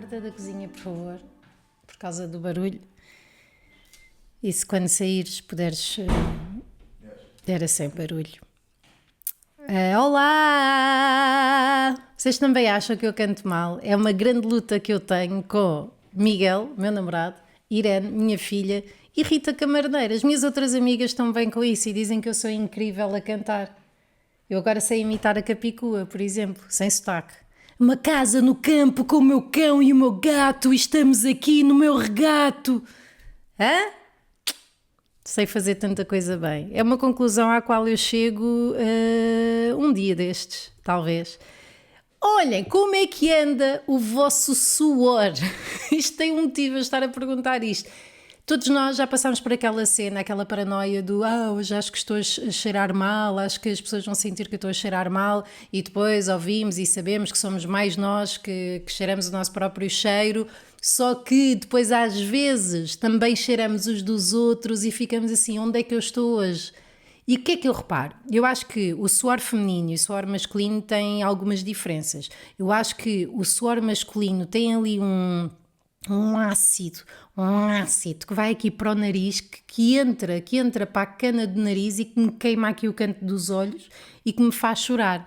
porta da cozinha, por favor, por causa do barulho. E se quando saíres puderes... Era sem barulho. Olá! Vocês também acham que eu canto mal? É uma grande luta que eu tenho com Miguel, meu namorado, Irene, minha filha, e Rita Camarneira. As minhas outras amigas estão bem com isso e dizem que eu sou incrível a cantar. Eu agora sei imitar a Capicua, por exemplo, sem sotaque. Uma casa no campo com o meu cão e o meu gato, e estamos aqui no meu regato. Hã? Sei fazer tanta coisa bem. É uma conclusão à qual eu chego um dia destes, talvez. Olhem, como é que anda o vosso suor? Isto tem um motivo a estar a perguntar isto. Todos nós já passámos por aquela cena, aquela paranoia do hoje acho que estou a cheirar mal, acho que as pessoas vão sentir que eu estou a cheirar mal, e depois ouvimos e sabemos que somos mais nós que cheiramos o nosso próprio cheiro, só que depois às vezes também cheiramos os dos outros e ficamos assim, onde é que eu estou hoje? E o que é que eu reparo? Eu acho que o suor feminino e o suor masculino têm algumas diferenças. Eu acho que o suor masculino tem ali um ácido que vai aqui para o nariz, que entra para a cana do nariz e que me queima aqui o canto dos olhos e que me faz chorar.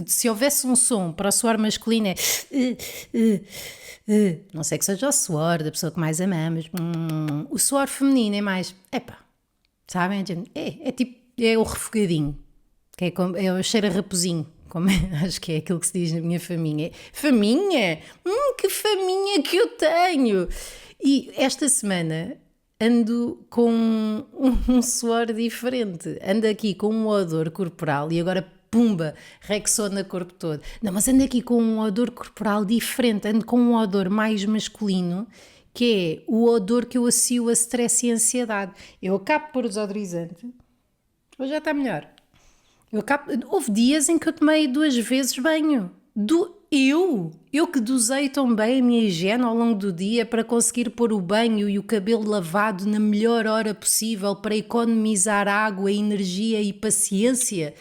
Se houvesse um som para o suor masculino não sei que seja o suor da pessoa que mais amamos, o suor feminino é mais, sabem? É tipo, é o refogadinho, que é o cheiro a raposinho. Como acho que é aquilo que se diz na minha faminha. Faminha? Que faminha que eu tenho! E esta semana ando com um suor diferente. Ando aqui com um odor corporal e agora, pumba, Rexona corpo todo. Não, mas ando aqui com um odor corporal diferente. Ando com um odor mais masculino, que é o odor que eu associo a stress e ansiedade. Eu acabo de pôr o desodorizante. Hoje já está melhor. Houve dias em que eu tomei 2 vezes banho. Eu que dosei tão bem a minha higiene ao longo do dia para conseguir pôr o banho e o cabelo lavado na melhor hora possível para economizar água, energia e paciência.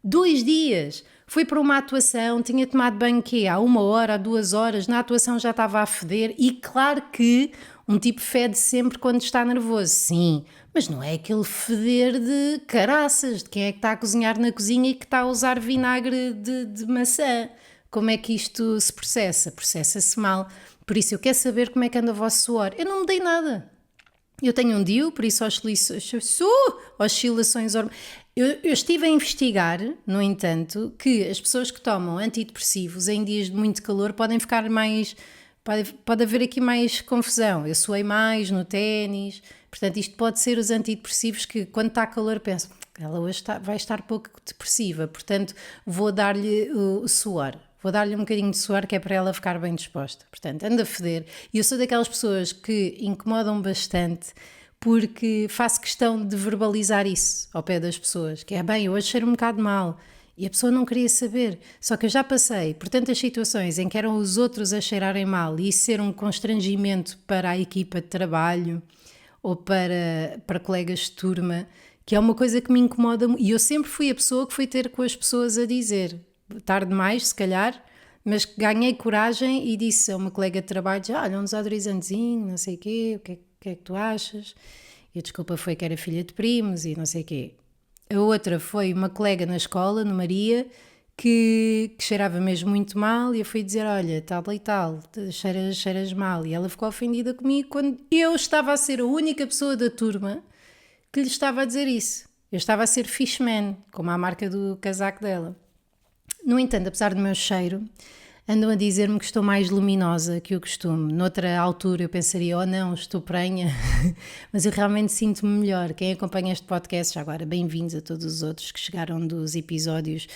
2 dias. Fui para uma atuação, tinha tomado banho há 1 hora, há 2 horas, na atuação já estava a feder e claro que um tipo fede sempre quando está nervoso, sim, mas não é aquele feder de caraças, de quem é que está a cozinhar na cozinha e que está a usar vinagre de maçã. Como é que isto se processa? Processa-se mal. Por isso eu quero saber como é que anda o vosso suor. Eu não mudei nada. Eu tenho um DIU, por isso oscilações hormonais. Eu estive a investigar, no entanto, que as pessoas que tomam antidepressivos em dias de muito calor podem ficar mais... Pode haver aqui mais confusão. Eu suei mais no ténis, portanto isto pode ser os antidepressivos que quando está calor penso, ela hoje vai estar pouco depressiva, portanto vou dar-lhe o suor. Vou dar-lhe um bocadinho de suor que é para ela ficar bem disposta. Portanto, anda a feder. E eu sou daquelas pessoas que incomodam bastante porque faço questão de verbalizar isso ao pé das pessoas. Que é, bem, hoje cheiro um bocado mal. E a pessoa não queria saber. Só que eu já passei por tantas situações em que eram os outros a cheirarem mal e isso ser um constrangimento para a equipa de trabalho ou para colegas de turma, que é uma coisa que me incomoda. E eu sempre fui a pessoa que fui ter com as pessoas a dizer, tarde demais, se calhar, mas ganhei coragem e disse a uma colega de trabalho, olha, um desodorizantezinho, não sei o quê, o que é que tu achas? E a desculpa foi que era filha de primos e não sei o quê. A outra foi uma colega na escola, no Maria, que cheirava mesmo muito mal e eu fui dizer, olha, tal e tal, cheiras mal. E ela ficou ofendida comigo quando eu estava a ser a única pessoa da turma que lhe estava a dizer isso. Eu estava a ser fishman, como a marca do casaco dela. No entanto, apesar do meu cheiro, andam a dizer-me que estou mais luminosa que o costume. Noutra altura eu pensaria, não, estou prenha, mas eu realmente sinto-me melhor. Quem acompanha este podcast, já agora, bem-vindos a todos os outros que chegaram dos episódios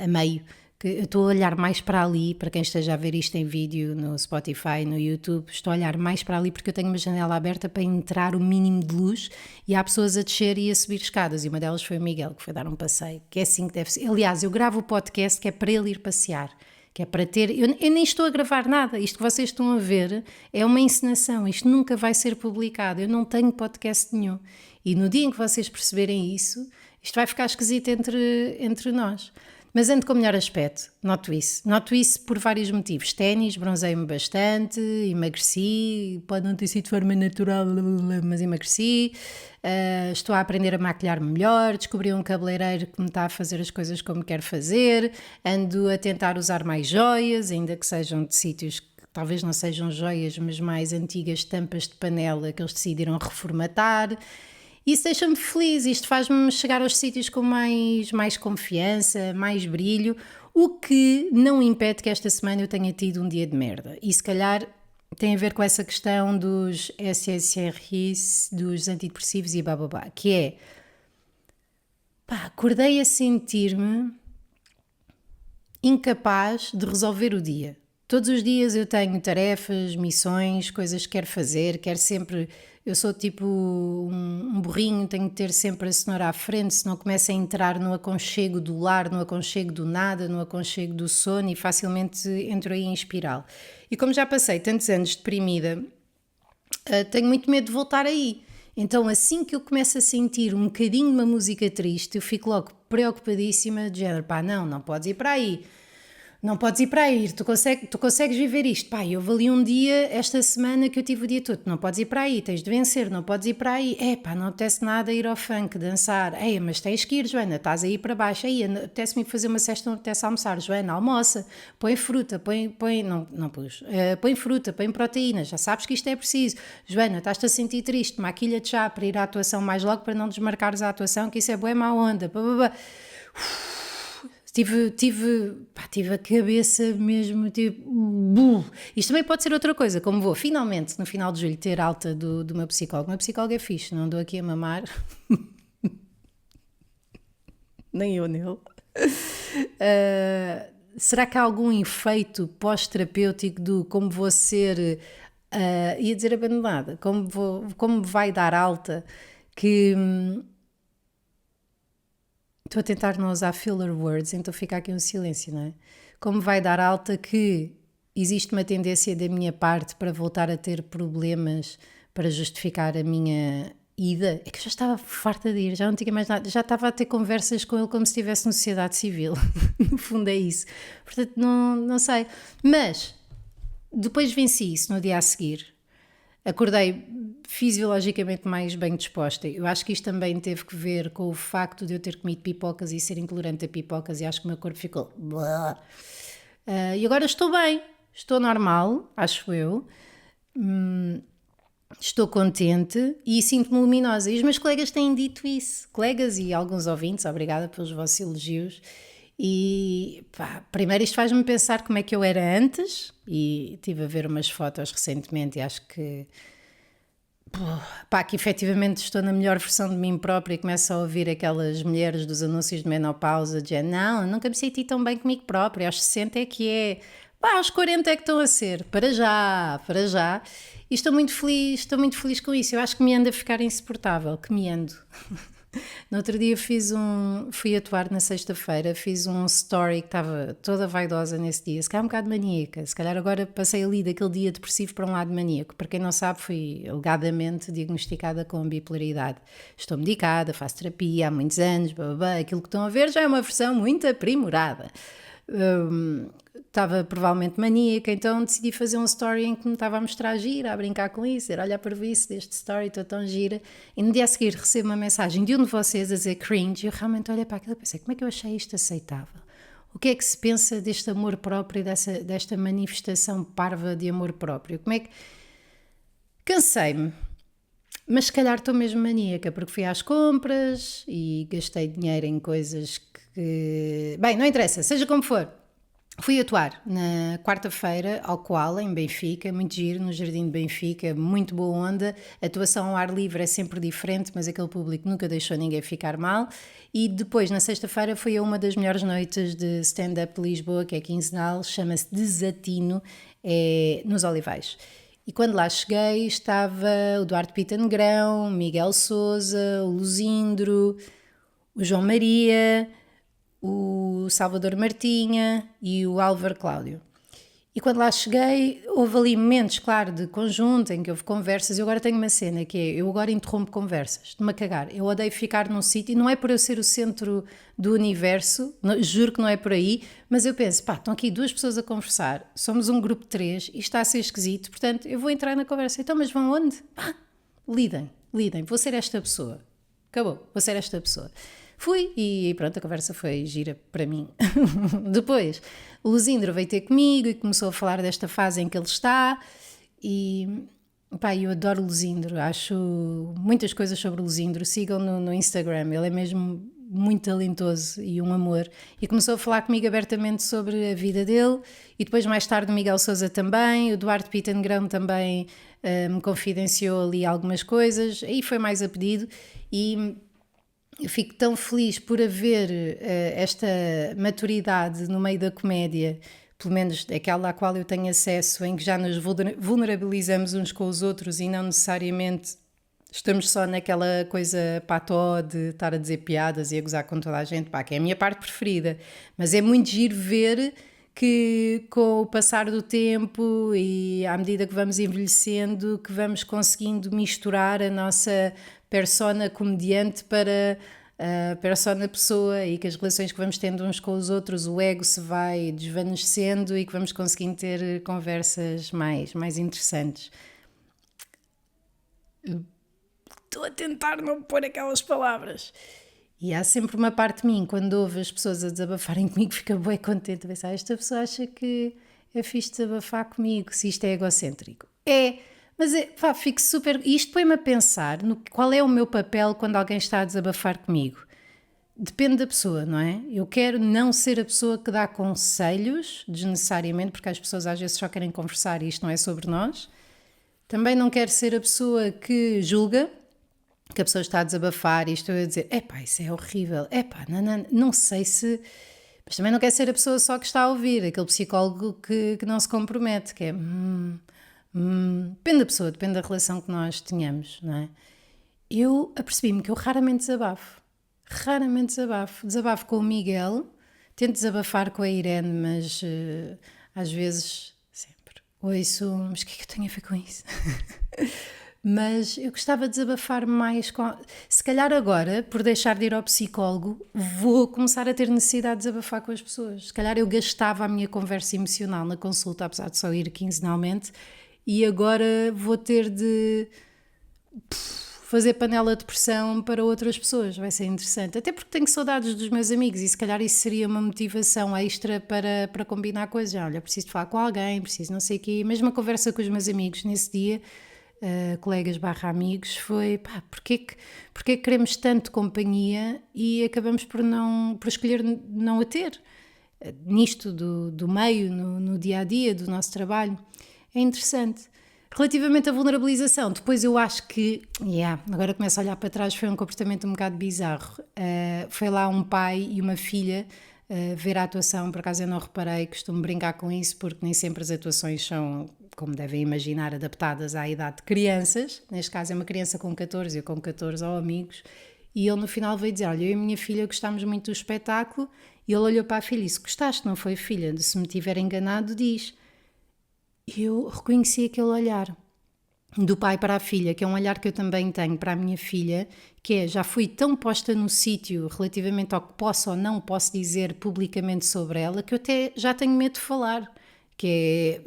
a meio, que eu estou a olhar mais para ali, para quem esteja a ver isto em vídeo no Spotify, no YouTube, estou a olhar mais para ali porque eu tenho uma janela aberta para entrar o mínimo de luz e há pessoas a descer e a subir escadas, e uma delas foi o Miguel, que foi dar um passeio, que é assim que deve ser. Aliás, eu gravo o podcast que é para ele ir passear, que é para ter... Eu nem estou a gravar nada, isto que vocês estão a ver é uma encenação, isto nunca vai ser publicado, eu não tenho podcast nenhum. E no dia em que vocês perceberem isso, isto vai ficar esquisito entre nós. Mas ando com melhor aspecto, noto isso. Noto isso por vários motivos. Ténis, bronzei-me bastante, emagreci, pode não ter sido de forma natural, mas emagreci. Estou a aprender a maquilhar-me melhor, descobri um cabeleireiro que me está a fazer as coisas como quero fazer, ando a tentar usar mais joias, ainda que sejam de sítios que talvez não sejam joias, mas mais antigas tampas de panela que eles decidiram reformatar. Isso deixa-me feliz, isto faz-me chegar aos sítios com mais confiança, mais brilho, o que não impede que esta semana eu tenha tido um dia de merda. E se calhar tem a ver com essa questão dos SSRIs, dos antidepressivos e bababá, que é, acordei a sentir-me incapaz de resolver o dia. Todos os dias eu tenho tarefas, missões, coisas que quero fazer, quero sempre... Eu sou tipo um burrinho, tenho que ter sempre a cenoura à frente, senão começo a entrar no aconchego do lar, no aconchego do nada, no aconchego do sono e facilmente entro aí em espiral. E como já passei tantos anos deprimida, tenho muito medo de voltar aí. Então assim que eu começo a sentir um bocadinho de uma música triste, eu fico logo preocupadíssima, de género, não podes ir para aí. Não podes ir para aí, tu consegues viver isto. Eu ali um dia, esta semana que eu tive o dia todo, não podes ir para aí, tens de vencer, não podes ir para aí. Não apetece nada ir ao funk, dançar. Mas tens que ir, Joana, estás aí para baixo. Apetece-me fazer uma cesta, não apetece almoçar. Joana, almoça, põe fruta, põe fruta, põe proteína, já sabes que isto é preciso. Joana, estás-te a sentir triste, maquilha-te já para ir à atuação mais logo, para não desmarcares a atuação, que isso é bué má onda. Tive a cabeça mesmo, Isto também pode ser outra coisa, como vou finalmente, no final de julho, ter alta do meu psicólogo. O meu psicólogo é fixe, não dou aqui a mamar. Nem eu nele. Será que há algum efeito pós-terapêutico do como vou ser, ia dizer abandonada, como vai dar alta, que... Estou a tentar não usar filler words, então fica aqui um silêncio, não é? Como vai dar alta que existe uma tendência da minha parte para voltar a ter problemas para justificar a minha ida. É que eu já estava farta de ir, já não tinha mais nada, já estava a ter conversas com ele como se estivesse na sociedade civil. No fundo é isso. Portanto, não sei. Mas, depois venci isso no dia a seguir. Acordei fisiologicamente mais bem disposta. Eu acho que isto também teve que ver com o facto de eu ter comido pipocas e ser intolerante a pipocas e acho que o meu corpo ficou... E agora estou bem, estou normal, acho eu. Estou contente e sinto-me luminosa. E os meus colegas têm dito isso. Colegas e alguns ouvintes, obrigada pelos vossos elogios. E primeiro isto faz-me pensar como é que eu era antes e estive a ver umas fotos recentemente e acho que que efetivamente estou na melhor versão de mim própria e começo a ouvir aquelas mulheres dos anúncios de menopausa dizendo, não, nunca me senti tão bem comigo própria, aos 60 é que é, aos 40 é que estão a ser, para já, e estou muito feliz com isso. Eu acho que me ando a ficar insuportável, que me ando. No outro dia fui atuar na sexta-feira, fiz um story que estava toda vaidosa nesse dia, se calhar um bocado maníaca, se calhar agora passei ali daquele dia depressivo para um lado maníaco. Para quem não sabe, fui alegadamente diagnosticada com bipolaridade. Estou medicada, faço terapia há muitos anos, aquilo que estão a ver já é uma versão muito aprimorada. Estava provavelmente maníaca, então decidi fazer um story em que me estava a mostrar gira, a brincar com isso, olha para isso deste story, estou tão gira, e no dia a seguir recebo uma mensagem de um de vocês a dizer cringe, e eu realmente olhei para aquilo e pensei, como é que eu achei isto aceitável? O que é que se pensa deste amor próprio, desta manifestação parva de amor próprio? Como é que... Cansei-me, mas se calhar estou mesmo maníaca, porque fui às compras e gastei dinheiro em coisas que... Bem, não interessa, seja como for. Fui atuar na quarta-feira ao Koala, em Benfica, muito giro, no Jardim de Benfica, muito boa onda. A atuação ao ar livre é sempre diferente, mas aquele público nunca deixou ninguém ficar mal. E depois, na sexta-feira, fui a uma das melhores noites de stand-up de Lisboa, que é quinzenal, chama-se Desatino, nos Olivais. E quando lá cheguei, estava o Duarte Pita Negrão, Miguel Sousa, o Luzindro, o João Maria, o Salvador Martinha e o Álvaro Cláudio. E quando lá cheguei, houve ali momentos, claro, de conjunto, em que houve conversas. Eu agora tenho uma cena que é, eu agora interrompo conversas, de-me a cagar. Eu odeio ficar num sítio, e não é por eu ser o centro do universo, juro que não é por aí, mas eu penso, pá, estão aqui duas pessoas a conversar, somos um grupo de 3, isto está a ser esquisito, portanto, eu vou entrar na conversa. Então, mas vão onde? Lidem, vou ser esta pessoa. Acabou, vou ser esta pessoa. Fui e pronto, a conversa foi gira para mim. Depois, o Luzindro veio ter comigo e começou a falar desta fase em que ele está e pá, eu adoro o Luzindro, acho muitas coisas sobre o Luzindro, sigam no Instagram, ele é mesmo muito talentoso e um amor, e começou a falar comigo abertamente sobre a vida dele, e depois mais tarde o Miguel Sousa também, o Duarte Pittengrão também me confidenciou ali algumas coisas, aí foi mais a pedido, e eu fico tão feliz por haver esta maturidade no meio da comédia, pelo menos aquela à qual eu tenho acesso, em que já nos vulnerabilizamos uns com os outros e não necessariamente estamos só naquela coisa pató de estar a dizer piadas e a gozar com toda a gente, pá, que é a minha parte preferida. Mas é muito giro ver que com o passar do tempo e à medida que vamos envelhecendo, que vamos conseguindo misturar a nossa persona comediante para a persona pessoa, e que as relações que vamos tendo uns com os outros, o ego se vai desvanecendo e que vamos conseguindo ter conversas mais interessantes. Estou a tentar não pôr aquelas palavras. E há sempre uma parte de mim, quando ouve as pessoas a desabafarem comigo, fica bem contente a pensar, esta pessoa acha que é fixe desabafar comigo, se isto é egocêntrico. Mas pá, fico super... Isto põe-me a pensar no qual é o meu papel quando alguém está a desabafar comigo. Depende da pessoa, não é? Eu quero não ser a pessoa que dá conselhos, desnecessariamente, porque as pessoas às vezes só querem conversar e isto não é sobre nós. Também não quero ser a pessoa que julga, que a pessoa está a desabafar e estou a dizer, epá, isso é horrível, epá, não sei se... Mas também não quero ser a pessoa só que está a ouvir, aquele psicólogo que não se compromete, que é... depende da pessoa, depende da relação que nós tenhamos, não é? Eu apercebi-me que eu raramente desabafo. Desabafo com o Miguel, tento desabafar com a Irene, mas às vezes, sempre, ouço, mas o que é que eu tenho a ver com isso? Mas eu gostava de desabafar mais com... Se calhar agora, por deixar de ir ao psicólogo, vou começar a ter necessidade de desabafar com as pessoas. Se calhar eu gastava a minha conversa emocional na consulta, apesar de só ir quinzenalmente, e agora vou ter de fazer panela de pressão para outras pessoas. Vai ser interessante. Até porque tenho saudades dos meus amigos e se calhar isso seria uma motivação extra para combinar coisas. Olha, preciso de falar com alguém, preciso não sei o quê. Mesmo a conversa com os meus amigos nesse dia... colegas barra amigos, foi pá, porque que queremos tanto companhia e acabamos por escolher não a ter nisto do meio, no dia a dia do nosso trabalho. É interessante. Relativamente à vulnerabilização, depois eu acho que agora começo a olhar para trás, foi um comportamento um bocado bizarro. Foi lá um pai e uma filha ver a atuação, por acaso eu não reparei, costumo brincar com isso porque nem sempre as atuações são, como devem imaginar, adaptadas à idade de crianças. Neste caso é uma criança com 14, eu com 14 ou amigos, e ele no final veio dizer, olha, eu e a minha filha gostámos muito do espetáculo, e ele olhou para a filha e disse, gostaste, não foi, filha? Se me tiver enganado, diz. Eu reconheci aquele olhar do pai para a filha, que é um olhar que eu também tenho para a minha filha, que é, já fui tão posta no sítio relativamente ao que posso ou não posso dizer publicamente sobre ela, que eu até já tenho medo de falar, que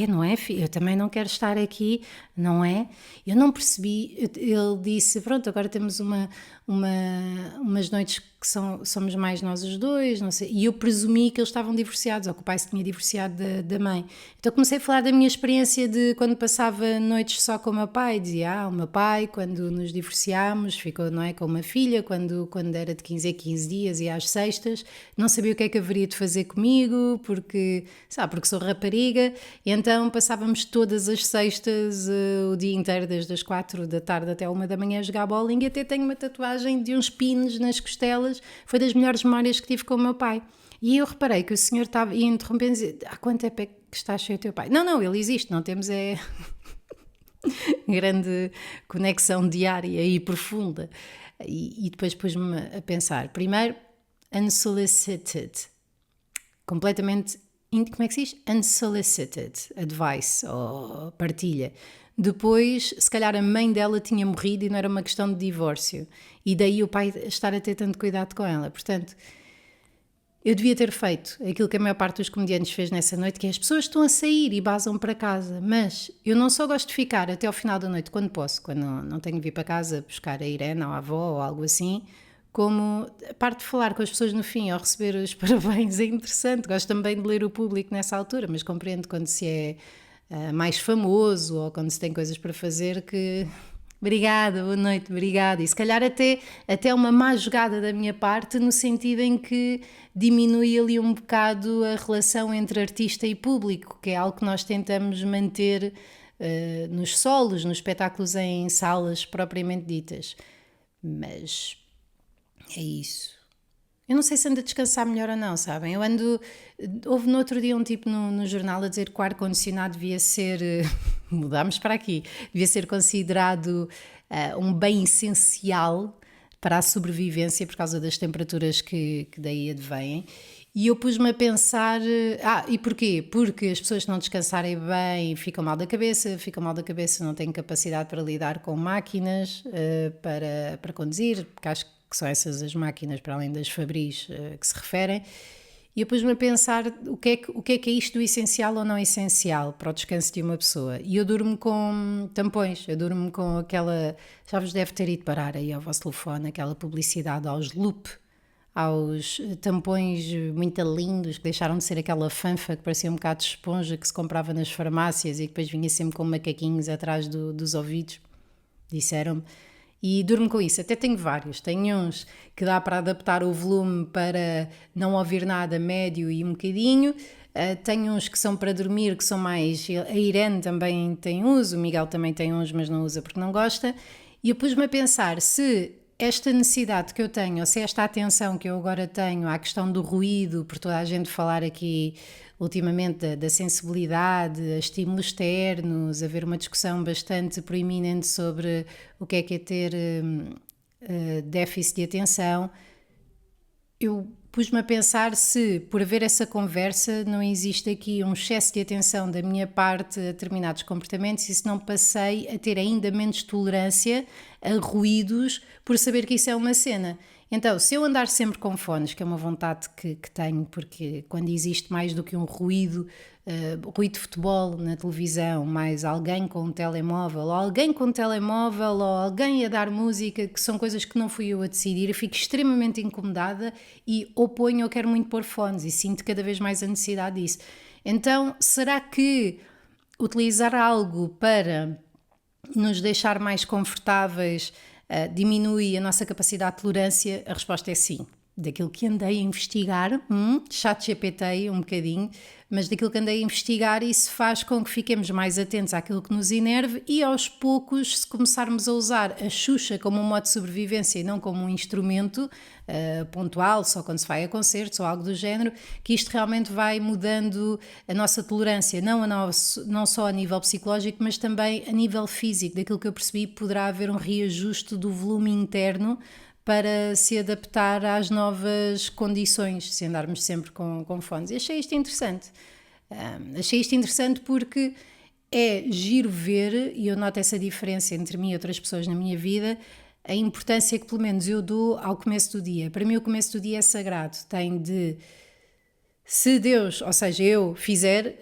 não é, filha? Eu também não quero estar aqui, não é? Eu não percebi, ele disse, pronto, agora temos umas noites que somos mais nós os dois, não sei, e eu presumi que eles estavam divorciados, ou que o pai se tinha divorciado da mãe. Então comecei a falar da minha experiência de quando passava noites só com o meu pai, dizia, o meu pai, quando nos divorciámos, ficou, não é, com uma filha, quando era de 15 a 15 dias e às sextas, não sabia o que é que haveria de fazer comigo, porque sou rapariga, e então passávamos todas as sextas, o dia inteiro, desde as 4 da tarde até 1 da manhã a jogar bowling, e até tenho uma tatuagem de uns pins nas costelas. Foi das melhores memórias que tive com o meu pai. E eu reparei que o senhor estava interrompendo e dizia, há quanto tempo é que estás sem o teu pai? Não, ele existe, não temos grande conexão diária e profunda. E depois pus-me a pensar, primeiro, unsolicited, completamente como é que se diz? Unsolicited advice, ou partilha. Depois, se calhar a mãe dela tinha morrido e não era uma questão de divórcio. E daí o pai estar a ter tanto cuidado com ela. Portanto, eu devia ter feito aquilo que a maior parte dos comediantes fez nessa noite, que é as pessoas estão a sair e basam para casa, mas eu não só gosto de ficar até ao final da noite, quando posso, quando não tenho de vir para casa buscar a Irene ou a avó ou algo assim, como a parte de falar com as pessoas no fim ou receber os parabéns é interessante. Gosto também de ler o público nessa altura, mas compreendo quando se é mais famoso ou quando se tem coisas para fazer que... Obrigada, boa noite, obrigada. E se calhar até uma má jogada da minha parte, no sentido em que diminui ali um bocado a relação entre artista e público, que é algo que nós tentamos manter nos solos, nos espetáculos em salas propriamente ditas. Mas é isso. Eu não sei se ando a descansar melhor ou não, sabem? Eu ando... Houve no outro dia um tipo no jornal a dizer que o ar-condicionado devia ser... Mudámos para aqui. Devia ser considerado um bem essencial para a sobrevivência por causa das temperaturas que daí advêm. E eu pus-me a pensar... e porquê? Porque as pessoas que não descansarem bem ficam mal da cabeça, não têm capacidade para lidar com máquinas, para conduzir, porque acho que são essas as máquinas, para além das fabris, que se referem. E eu pus-me a pensar o que é isto do essencial ou não essencial para o descanso de uma pessoa. E eu durmo com tampões, eu durmo com aquela... Já vos deve ter ido parar aí ao vosso telefone, aquela publicidade aos Loop, aos tampões muito lindos, que deixaram de ser aquela fanfa que parecia um bocado de esponja que se comprava nas farmácias e que depois vinha sempre com macaquinhos atrás dos ouvidos, disseram-me. E durmo com isso, até tenho vários, tenho uns que dá para adaptar o volume para não ouvir nada, médio e um bocadinho, tenho uns que são para dormir, que são mais, a Irene também tem uns, o Miguel também tem uns, mas não usa porque não gosta, e eu pus-me a pensar se esta necessidade que eu tenho, ou se esta atenção que eu agora tenho à questão do ruído, por toda a gente falar aqui ultimamente da sensibilidade, a estímulos externos, haver uma discussão bastante proeminente sobre o que é ter déficit de atenção, eu pus-me a pensar se, por haver essa conversa, não existe aqui um excesso de atenção da minha parte a determinados comportamentos e se não passei a ter ainda menos tolerância a ruídos por saber que isso é uma cena. Então, se eu andar sempre com fones, que é uma vontade que tenho, porque quando existe mais do que um ruído, ruído de futebol na televisão, mais alguém com um telemóvel, ou alguém com um telemóvel, ou alguém a dar música, que são coisas que não fui eu a decidir, eu fico extremamente incomodada e oponho ou quero muito pôr fones e sinto cada vez mais a necessidade disso. Então, será que utilizar algo para nos deixar mais confortáveis diminui a nossa capacidade de tolerância? A resposta é sim. Daquilo que andei a investigar, ChatGPT um bocadinho, mas daquilo que andei a investigar, isso faz com que fiquemos mais atentos àquilo que nos enerve e aos poucos, se começarmos a usar a Xuxa como um modo de sobrevivência e não como um instrumento pontual, só quando se vai a concertos ou algo do género, que isto realmente vai mudando a nossa tolerância, não só a nível psicológico, mas também a nível físico. Daquilo que eu percebi, poderá haver um reajuste do volume interno para se adaptar às novas condições, se andarmos sempre com fones. E achei isto interessante. Achei isto interessante porque é giro ver, e eu noto essa diferença entre mim e outras pessoas na minha vida, a importância que pelo menos eu dou ao começo do dia. Para mim o começo do dia é sagrado. Tem de... Se Deus, ou seja, eu fizer,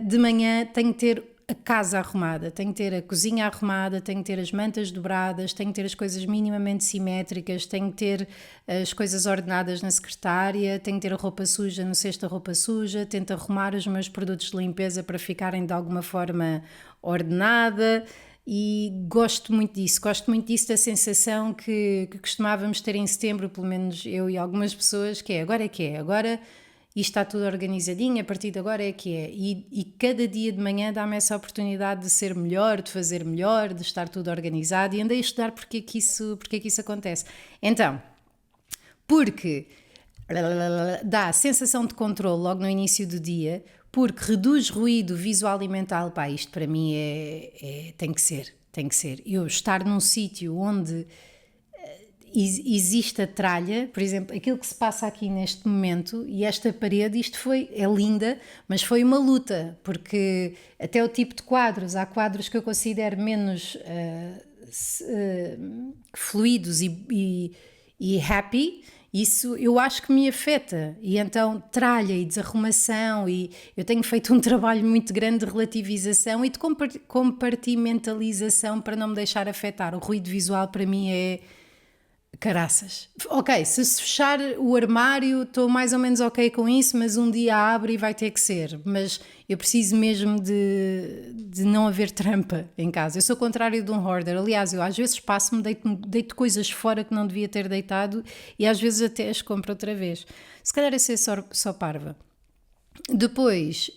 de manhã tenho que ter a casa arrumada, tenho que ter a cozinha arrumada, tenho que ter as mantas dobradas, tenho que ter as coisas minimamente simétricas, tenho que ter as coisas ordenadas na secretária, tenho que ter a roupa suja no cesto da roupa suja, tento arrumar os meus produtos de limpeza para ficarem de alguma forma ordenada e gosto muito disso da sensação que costumávamos ter em setembro, pelo menos eu e algumas pessoas, que é, agora isto está tudo organizadinho, a partir de agora é que é. E cada dia de manhã dá-me essa oportunidade de ser melhor, de fazer melhor, de estar tudo organizado e andei a estudar porque é que isso acontece. Então, porque dá a sensação de controle logo no início do dia, porque reduz ruído visual e mental. Pá, isto para mim tem que ser. Eu estar num sítio onde... existe a tralha, por exemplo, aquilo que se passa aqui neste momento e esta parede, é linda, mas foi uma luta, porque até o tipo de quadros, há quadros que eu considero menos fluidos e happy, isso eu acho que me afeta, e então tralha e desarrumação, e eu tenho feito um trabalho muito grande de relativização e de compartimentalização para não me deixar afetar. O ruído visual para mim é caraças. Ok, se fechar o armário estou mais ou menos ok com isso, mas um dia abre e vai ter que ser. Mas eu preciso mesmo de não haver trampa em casa. Eu sou o contrário de um hoarder. Aliás, eu às vezes passo-me, deito coisas fora que não devia ter deitado e às vezes até as compro outra vez. Se calhar é ser só parva. Depois,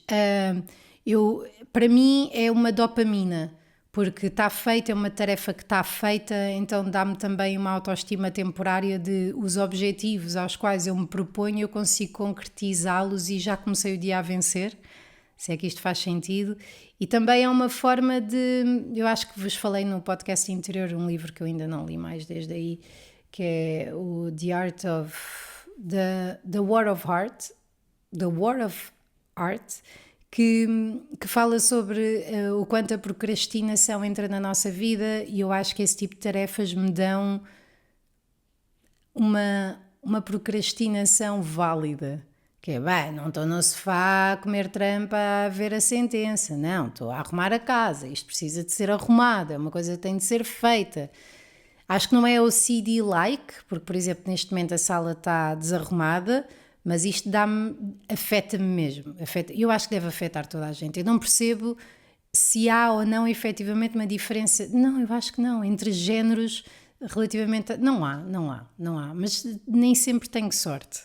para mim é uma dopamina, porque está feita, é uma tarefa que está feita, então dá-me também uma autoestima temporária de os objetivos aos quais eu me proponho, eu consigo concretizá-los e já comecei o dia a vencer, se é que isto faz sentido. E também é uma forma de, eu acho que vos falei no podcast anterior, um livro que eu ainda não li mais desde aí, que é o The Art of, The War of Art, que fala sobre o quanto a procrastinação entra na nossa vida, e eu acho que esse tipo de tarefas me dão uma procrastinação válida, que é, bem, não estou no sofá a comer trampa a ver a sentença, não, estou a arrumar a casa, isto precisa de ser arrumado, é uma coisa que tem de ser feita. Acho que não é OCD-like, porque, por exemplo, neste momento a sala está desarrumada, mas isto afeta-me mesmo. Eu acho que deve afetar toda a gente. Eu não percebo se há ou não efetivamente uma diferença. Não, eu acho que não. Entre géneros, relativamente. Não há. Mas nem sempre tenho sorte.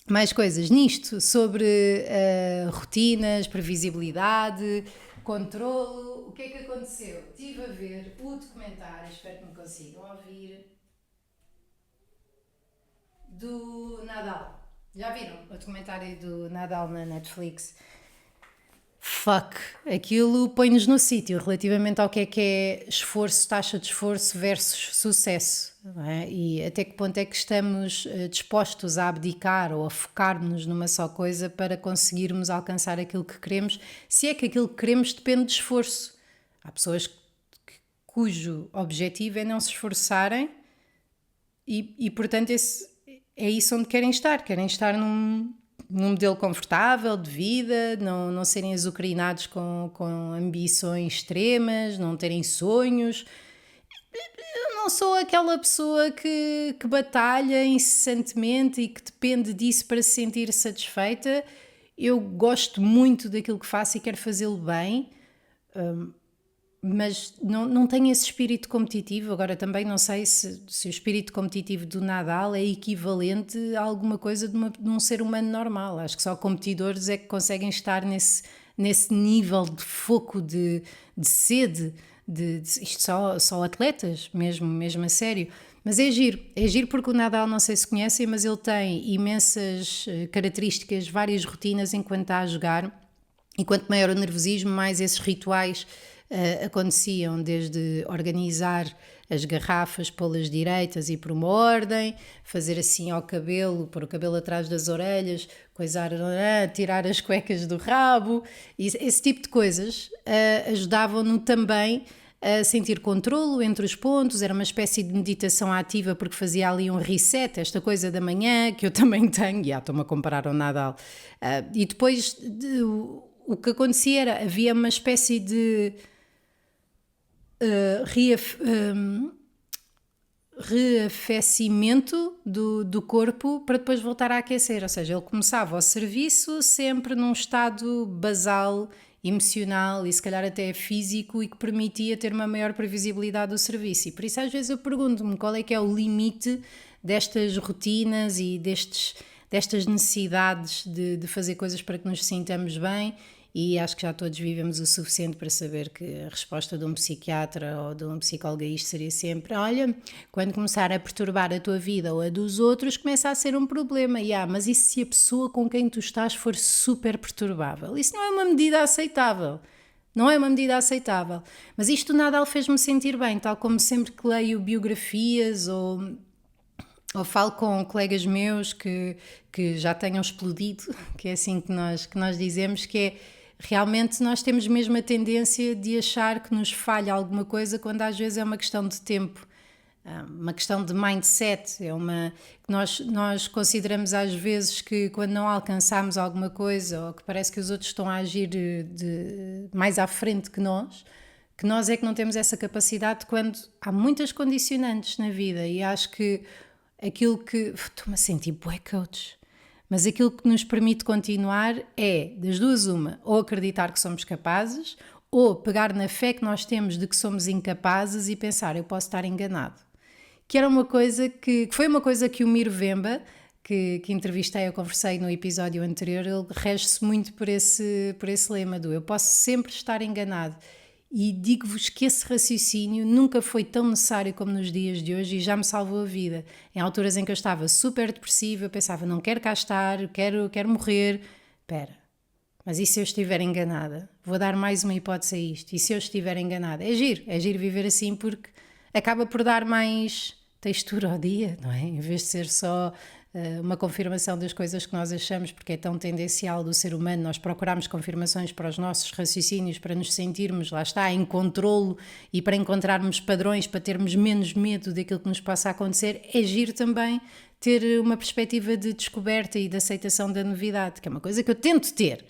Mais coisas nisto sobre rotinas, previsibilidade, controlo. O que é que aconteceu? Estive a ver o documentário, espero que me consigam ouvir, do Nadal. Já viram o documentário do Nadal na Netflix? Fuck, aquilo põe-nos no sítio relativamente ao que é esforço, taxa de esforço versus sucesso, não é? E até que ponto é que estamos dispostos a abdicar ou a focar-nos numa só coisa para conseguirmos alcançar aquilo que queremos, se é que aquilo que queremos depende de esforço. Há pessoas cujo objetivo é não se esforçarem e portanto é isso onde querem estar num modelo confortável de vida, não serem azucrinados com ambições extremas, não terem sonhos. Eu não sou aquela pessoa que batalha incessantemente e que depende disso para se sentir satisfeita. Eu gosto muito daquilo que faço e quero fazê-lo bem, mas não tenho esse espírito competitivo. Agora também não sei se o espírito competitivo do Nadal é equivalente a alguma coisa de um ser humano normal. Acho que só competidores é que conseguem estar nesse nível de foco, de sede, isto só atletas, mesmo a sério. Mas é giro porque o Nadal, não sei se conhecem, mas ele tem imensas características, várias rotinas enquanto está a jogar, e quanto maior o nervosismo, mais esses rituais aconteciam, desde organizar as garrafas, pô-las direitas e por uma ordem, fazer assim ao cabelo, pôr o cabelo atrás das orelhas, tirar as cuecas do rabo, esse tipo de coisas ajudavam-no também a sentir controlo entre os pontos. Era uma espécie de meditação ativa, porque fazia ali um reset, esta coisa da manhã, que eu também tenho, estou-me a comparar ao Nadal. E depois o que acontecia era, havia uma espécie de reafecimento do corpo para depois voltar a aquecer, ou seja, ele começava o serviço sempre num estado basal, emocional e se calhar até físico, e que permitia ter uma maior previsibilidade do serviço. E por isso às vezes eu pergunto-me qual é que é o limite destas rotinas e destas necessidades de fazer coisas para que nos sintamos bem. E acho que já todos vivemos o suficiente para saber que a resposta de um psiquiatra ou de um psicólogo a isto seria sempre: olha, quando começar a perturbar a tua vida ou a dos outros, começa a ser um problema. Mas e se a pessoa com quem tu estás for super perturbável? Isso não é uma medida aceitável. Não é uma medida aceitável. Mas isto do Nadal fez-me sentir bem, tal como sempre que leio biografias ou falo com colegas meus que já tenham explodido, que é assim que nós dizemos, que é realmente nós temos mesmo a tendência de achar que nos falha alguma coisa quando às vezes é uma questão de tempo, uma questão de mindset, nós consideramos às vezes que quando não alcançamos alguma coisa ou que parece que os outros estão a agir mais à frente que nós é que não temos essa capacidade quando há muitas condicionantes na vida e acho que aquilo que... Estou-me a sentir bué coach. Mas aquilo que nos permite continuar é, das duas uma, ou acreditar que somos capazes, ou pegar na fé que nós temos de que somos incapazes e pensar, eu posso estar enganado. Que era uma coisa que foi uma coisa que o Miro Vemba, que entrevistei, eu conversei no episódio anterior, ele rege-se muito por esse lema do eu posso sempre estar enganado. E digo-vos que esse raciocínio nunca foi tão necessário como nos dias de hoje e já me salvou a vida. Em alturas em que eu estava super depressiva, eu pensava, não quero cá estar, quero morrer. Espera, mas e se eu estiver enganada? Vou dar mais uma hipótese a isto. E se eu estiver enganada? É giro viver assim porque acaba por dar mais textura ao dia, não é? Em vez de ser só uma confirmação das coisas que nós achamos, porque é tão tendencial do ser humano, nós procuramos confirmações para os nossos raciocínios, para nos sentirmos, lá está, em controlo e para encontrarmos padrões, para termos menos medo daquilo que nos possa acontecer, é giro também ter uma perspectiva de descoberta e de aceitação da novidade, que é uma coisa que eu tento ter.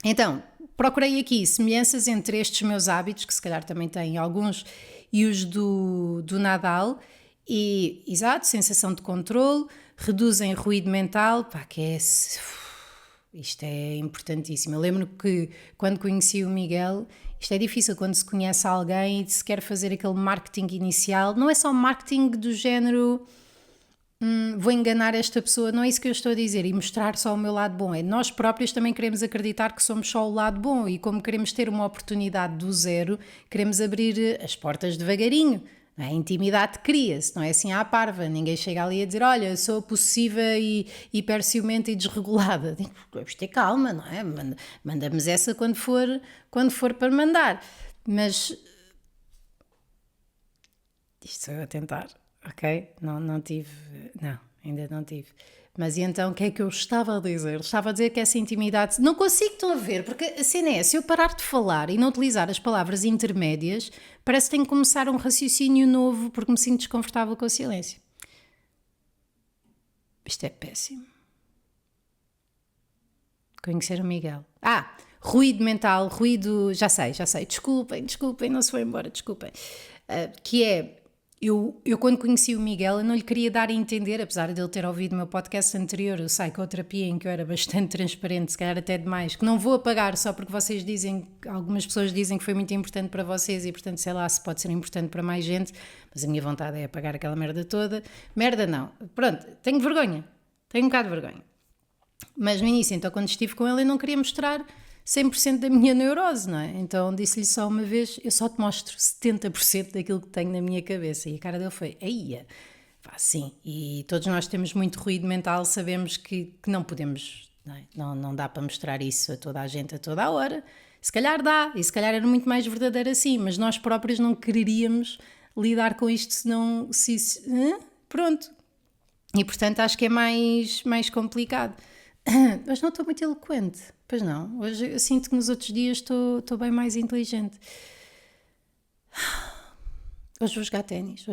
Então, procurei aqui semelhanças entre estes meus hábitos, que se calhar também têm alguns, e os do Nadal. E, exato, sensação de controle, reduzem ruído mental, que é... Isto é importantíssimo. Eu lembro que quando conheci o Miguel, isto é difícil quando se conhece alguém e se quer fazer aquele marketing inicial, não é só marketing do género... vou enganar esta pessoa, não é isso que eu estou a dizer, e mostrar só o meu lado bom, é nós próprios também queremos acreditar que somos só o lado bom e como queremos ter uma oportunidade do zero, queremos abrir as portas devagarinho. A intimidade cria-se, não é assim à parva, ninguém chega ali a dizer, olha, sou possessiva e hiper ciumenta e desregulada. Vamos ter calma, não é? Mandamos essa quando for para mandar. Mas, isto sou eu a tentar, ok? Ainda não tive. Mas e então, o que é que eu estava a dizer? Estava a dizer que essa intimidade... Não consigo, estão a ver, porque a cena é, se eu parar de falar e não utilizar as palavras intermédias, parece que tenho que começar um raciocínio novo porque me sinto desconfortável com o silêncio. Isto é péssimo. Conhecer o Miguel. Ruído mental, ruído... Já sei. Desculpem, não se foi embora, desculpem. Que é... Eu quando conheci o Miguel, eu não lhe queria dar a entender, apesar de ele ter ouvido o meu podcast anterior, o Psicoterapia, em que eu era bastante transparente, se calhar até demais, que não vou apagar só porque vocês dizem, algumas pessoas dizem que foi muito importante para vocês e portanto sei lá se pode ser importante para mais gente, mas a minha vontade é apagar aquela merda toda. Merda não, pronto, tenho um bocado de vergonha. Mas no início, então quando estive com ele, eu não queria mostrar 100% da minha neurose, não é? Então disse-lhe só uma vez, eu só te mostro 70% daquilo que tenho na minha cabeça. E a cara dele foi, sim. E todos nós temos muito ruído mental, sabemos que não podemos, não dá para mostrar isso a toda a gente a toda a hora. Se calhar dá, e se calhar era muito mais verdadeiro assim, mas nós próprios não quereríamos lidar com isto senão, pronto. E portanto acho que é mais complicado. Mas não estou muito eloquente, pois não, hoje eu sinto que nos outros dias estou bem mais inteligente. Hoje vou jogar ténis,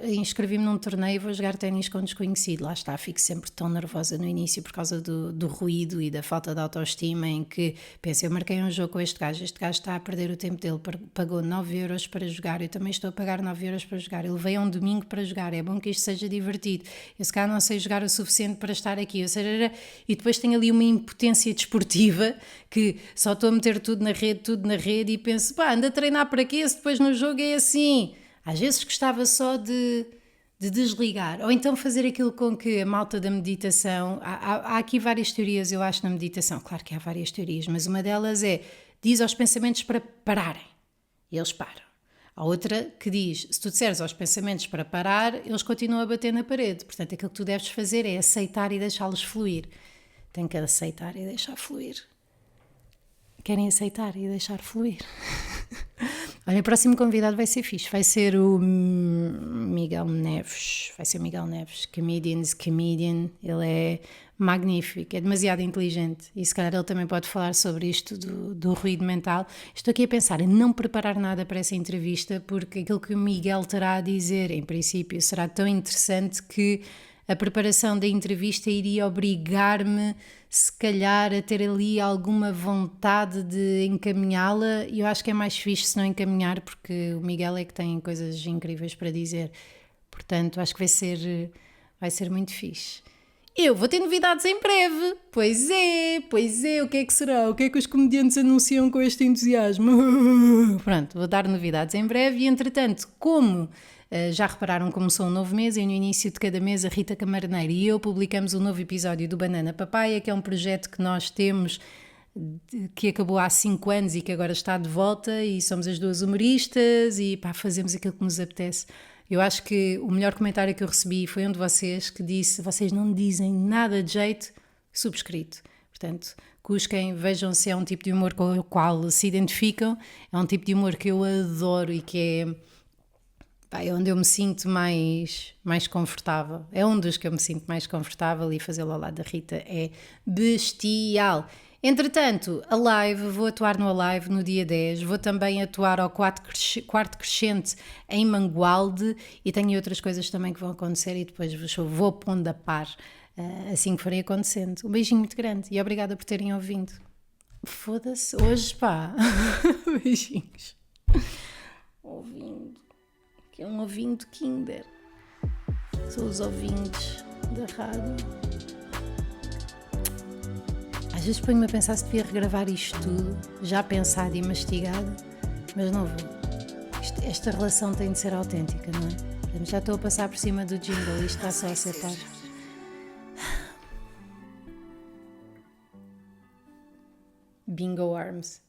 inscrevi-me num torneio e vou jogar ténis com um desconhecido, lá está, fico sempre tão nervosa no início por causa do ruído e da falta de autoestima em que, penso, eu marquei um jogo com este gajo está a perder o tempo dele, pagou 9€ para jogar, eu também estou a pagar 9€ para jogar, ele veio um domingo para jogar, é bom que isto seja divertido, eu se calhar não sei jogar o suficiente para estar aqui, ou seja, e depois tenho ali uma impotência desportiva que só estou a meter tudo na rede e penso, anda a treinar para quê se depois no jogo é assim. Às vezes gostava só de desligar, ou então fazer aquilo com que a malta da meditação, há aqui várias teorias eu acho na meditação, claro que há várias teorias, mas uma delas é, diz aos pensamentos para pararem, e eles param. Há outra que diz, se tu disseres aos pensamentos para parar, eles continuam a bater na parede, portanto aquilo que tu deves fazer é aceitar e deixá-los fluir. Tem que aceitar e deixar fluir. querem aceitar e deixar fluir. Olha, o próximo convidado vai ser fixe, vai ser o Miguel Neves, comedian, ele é magnífico, é demasiado inteligente e se calhar ele também pode falar sobre isto do ruído mental. Estou aqui a pensar em não preparar nada para essa entrevista porque aquilo que o Miguel terá a dizer, em princípio, será tão interessante que a preparação da entrevista iria obrigar-me, se calhar, a ter ali alguma vontade de encaminhá-la e eu acho que é mais fixe se não encaminhar porque o Miguel é que tem coisas incríveis para dizer. Portanto, acho que vai ser muito fixe. Eu vou ter novidades em breve. Pois é, o que é que será? O que é que os comediantes anunciam com este entusiasmo? Pronto, vou dar novidades em breve e, entretanto, como já repararam, começou um novo mês e no início de cada mês a Rita Camarneiro e eu publicamos um novo episódio do Banana Papaya, que é um projeto que nós temos, que acabou há 5 anos e que agora está de volta e somos as duas humoristas e pá, fazemos aquilo que nos apetece. Eu acho que o melhor comentário que eu recebi foi um de vocês que disse: vocês não dizem nada de jeito, subscrito. Portanto, cusquem, vejam se é um tipo de humor com o qual se identificam. É um tipo de humor que eu adoro e que é onde eu me sinto mais confortável. É um dos que eu me sinto mais confortável e fazê-lo ao lado da Rita é bestial. Entretanto, vou atuar no Alive no dia 10, vou também atuar ao Quarto Crescente em Mangualde e tenho outras coisas também que vão acontecer e depois vou pondo a par assim que forem acontecendo. Um beijinho muito grande e obrigada por terem ouvido. Foda-se, hoje pá. Beijinhos. Ouvindo. Que é um ouvinte Kinder. São os ouvintes da rádio. Às vezes ponho-me a pensar se devia regravar isto tudo, já pensado e mastigado, mas não vou. Esta relação tem de ser autêntica, não é? Portanto, já estou a passar por cima do jingle e isto está só a ser par. Bingo Arms.